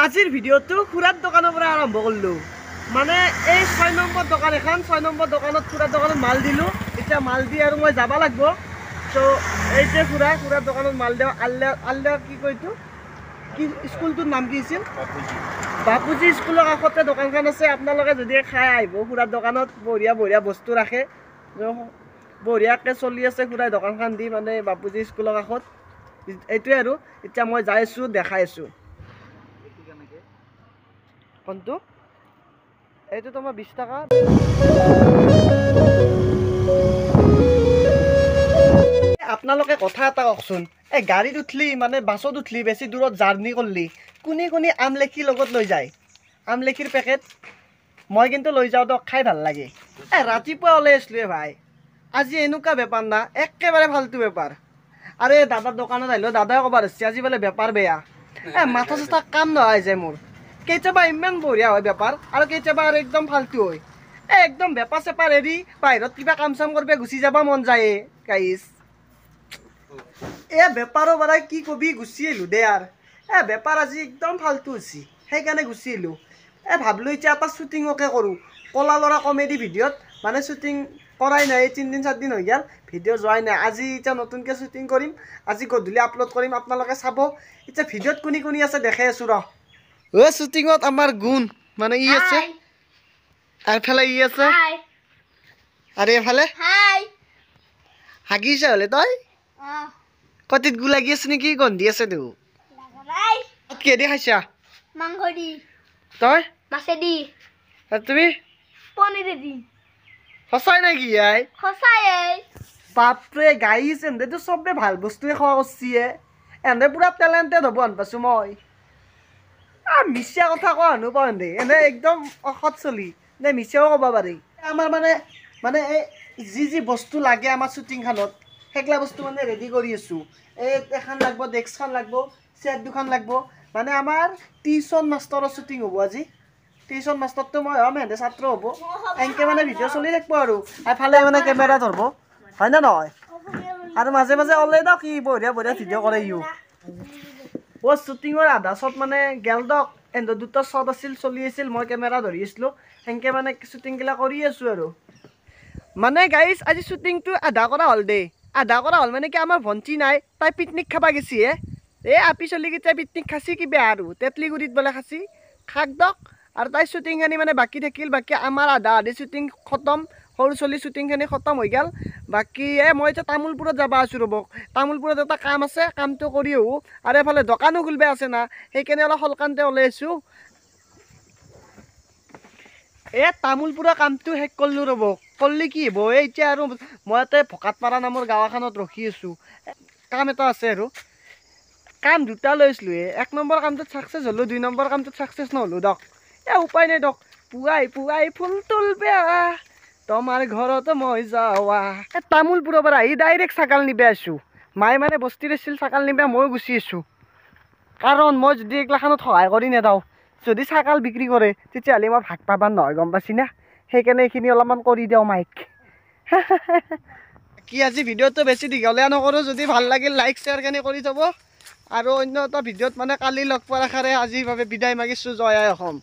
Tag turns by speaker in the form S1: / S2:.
S1: আজিৰ ভিডিঅ'টো খুৰাৰ দোকানৰ পৰা আৰম্ভ কৰিলোঁ। মানে এই 6 নম্বৰ দোকান এখন 6 নম্বৰ দোকানত খুৰাৰ দোকানত মাল দিলোঁ। এতিয়া মাল দি আৰু মই যাব লাগিব। তো এই যে খুৰাৰ দোকানত মাল দিওঁ আল্লা কি কয়তো কি স্কুলটোৰ নাম কি আছিল? বাপুজি স্কুলৰ কাষতে দোকানখন আছে। আপোনালোকে যদি খাই আহিব খুৰাৰ দোকানত বঢ়িয়া বঢ়িয়া বস্তু ৰাখে, বঢ়িয়াকৈ চলি আছে খুৰাই দোকানখন দি, মানে বাপুজি স্কুলৰ কাষত। এইটোৱে আৰু এতিয়া মই যাই আছোঁ, দেখাই আছোঁ। কোনটো? এইটো তোমাৰ 20 টকা। আপোনালোকে কথা এটা কওকচোন, এই গাড়ীত উঠলি মানে বাছত উঠলি বেছি দূৰত জাৰ্ণি কৰিলি কোনে আমলেখিৰ লগত লৈ যায়? আমলেখিৰ পেকেট মই কিন্তু লৈ যাওঁ দিয়ক, খাই ভাল লাগে। ৰাতিপুৱা ওলাই আছিলোঁ ভাই, আজি এনেকুৱা বেপাৰ না, একেবাৰে ফাল্টু বেপাৰ। আৰু এই দাদাৰ দোকানত আহিলোঁ, দাদাই ক'ব ধৰিছে আজি বোলে বেপাৰ বেয়া। মাথা চাথা কাম নহয় যায় মোৰ। কেতিয়াবা ইমান বঢ়িয়া হয় বেপাৰ, আৰু কেতিয়াবা আৰু একদম ফাল্টু হয়। একদম বেপাৰ চেপাৰ এৰি বাহিৰত কিবা কাম চাম কৰিব গুচি যাব মন যায় গাইছ। বেপাৰৰ পৰা কি কবি গুচি আহিলোঁ দে। আৰু বেপাৰ আজি একদম ফাল্টু হৈছে, সেইকাৰণে গুচি আহিলোঁ। ভাবিলোঁ এতিয়া এটা শ্বুটিঙকে কৰোঁ, ক'লা ল'ৰা কমেডি ভিডিঅ'ত। মানে শ্বুটিং কৰাই নাই, 3 দিন 4 দিন হৈ গ'ল, ভিডিঅ' যোৱাই নাই। আজি এতিয়া নতুনকৈ শ্বুটিং কৰিম, আজি গধূলি আপলোড কৰিম, আপোনালোকে চাব। এতিয়া ভিডিঅ'ত কোনি আছে দেখাই আছোঁ ৰ। শ্বুটিঙত আমাৰ গুণ মানে ই আছে, আৰু এফালে ই আছে, আৰু এফালে হাগিছে হ'লে তই কটিত গু লাগি আছে নেকি? গন্ধি আছে তো কিহেদি খাইছা?
S2: মাংস দি।
S1: তই
S2: মাছেদি।
S1: আৰু তুমি?
S2: পনীৰেদি।
S1: সঁচাই নেকি?
S2: সঁচাই।
S1: বাপৰে গাইছ, এহেঁতেতো চবে ভাল বস্তুৱে খোৱা কৰিছে। এহেঁতে পুৰা টেলেণ্টেড হ'ব হেন পাইছোঁ মই। মিছা কথা কোৱা হেনো পাওঁ এহেঁতে, এনে একদম অসৎ চলি নে মিছাও ক'ব পাৰি। আমাৰ মানে এই যি বস্তু লাগে আমাৰ শ্বুটিংখনত সেইগিলা বস্তু মানে ৰেডি কৰি আছোঁ। এই এখন লাগিব, ডেস্কখন লাগিব, চেয়াৰ 2খন লাগিব। মানে আমাৰ টিউশ্যন মাষ্টৰৰ শ্বুটিং হ'ব আজি। টিউশ্যন মাষ্টৰটো মই হ'ম, এহেঁতে ছাত্ৰ হ'ব। এনেকৈ মানে ভিডিঅ' চলি থাকিব আৰু এফালে মানে কেমেৰা ধৰিব, হয় নে নহয়? আৰু মাজে মাজে ওলাই দিয়ক, কি বঢ়িয়া বঢ়িয়া ভিডিঅ' কৰে ইও। শ্বুটিঙৰ আধা শ্বট মানে গেল দক, এহেঁতৰ দুটা শ্বট আছিল, চলি আছিল, মই কেমেৰা ধৰি আছিলোঁ। সেনেকৈ মানে শ্বুটিংগিলা কৰি আছোঁ আৰু। মানে গাইছ আজি শ্বুটিংটো আধা কৰা হ'ল দেই। আধা কৰা হ'ল মানে কি, আমাৰ ভণ্টি নাই, তাই পিকনিক খাব গেছি আপি চলিকেইটাই পিকনিক খাচি কিবা আৰু তেতলিগুৰিত বোলে খাচি, খাক দক। আৰু তাই শ্বুটিংখিনি মানে বাকী থাকিল, বাকী আমাৰ আধা শ্বুটিং খতম। সৰু চলি শ্বুটিংখিনি খতম হৈ গ'ল। বাকী মই এতিয়া তামোলপুৰত যাব আছোঁ ৰ'ব। তামোলপুৰত এটা কাম আছে, কামটো কৰি আহোঁ। আৰু এফালে দোকানো খুলিব আছে না, সেইকাৰণে অলপ সোনকালতে ওলাই আছোঁ। তামোলপুৰৰ কামটো শেষ কৰিলোঁ ৰ'ব। কৰিলে কি হ'ব, এতিয়া আৰু মই ইয়াতে ভকতপাৰা নামৰ গাঁও এখনত ৰখি আছোঁ। কাম এটা আছে আৰু কাম দুটা লৈছিলোঁ। 1 নম্বৰ কামটোত ছাকচেছ হ'লোঁ, 2 নম্বৰ কামটোত ছাকচেছ নহ'লোঁ দক। উপায় নাই দক। পুৱাই ফুল তুলবে তোমাৰ ঘৰত মই যাৱা। তামোলপুৰৰ পৰা আহি ডাইৰেক্ট ছাগাল নিব আছোঁ। মায়ে মানে বস্তিত আছিল, ছাগাল নিব ময়ো গুচি আছোঁ। কাৰণ মই যদি এইগিলাখনত সহায় কৰি নেদাওঁ, যদি ছাগাল বিক্ৰী কৰে তেতিয়াহ'লে মই ভাগ পাবাৰ নহয়, গম পাইছি না? সেইকাৰণে এইখিনি অলপমান কৰি দিওঁ মাইক। কি আজি ভিডিঅ'টো বেছি দীঘলীয়া নকৰোঁ, যদি ভাল লাগিল লাইক শ্বেয়াৰখিনি কৰি থ'ব। আৰু অন্য এটা ভিডিঅ'ত মানে কালি লগ পোৱাৰ আশাৰে আজিৰ বাবে বিদায় মাগিছোঁ। জয় আই অসম।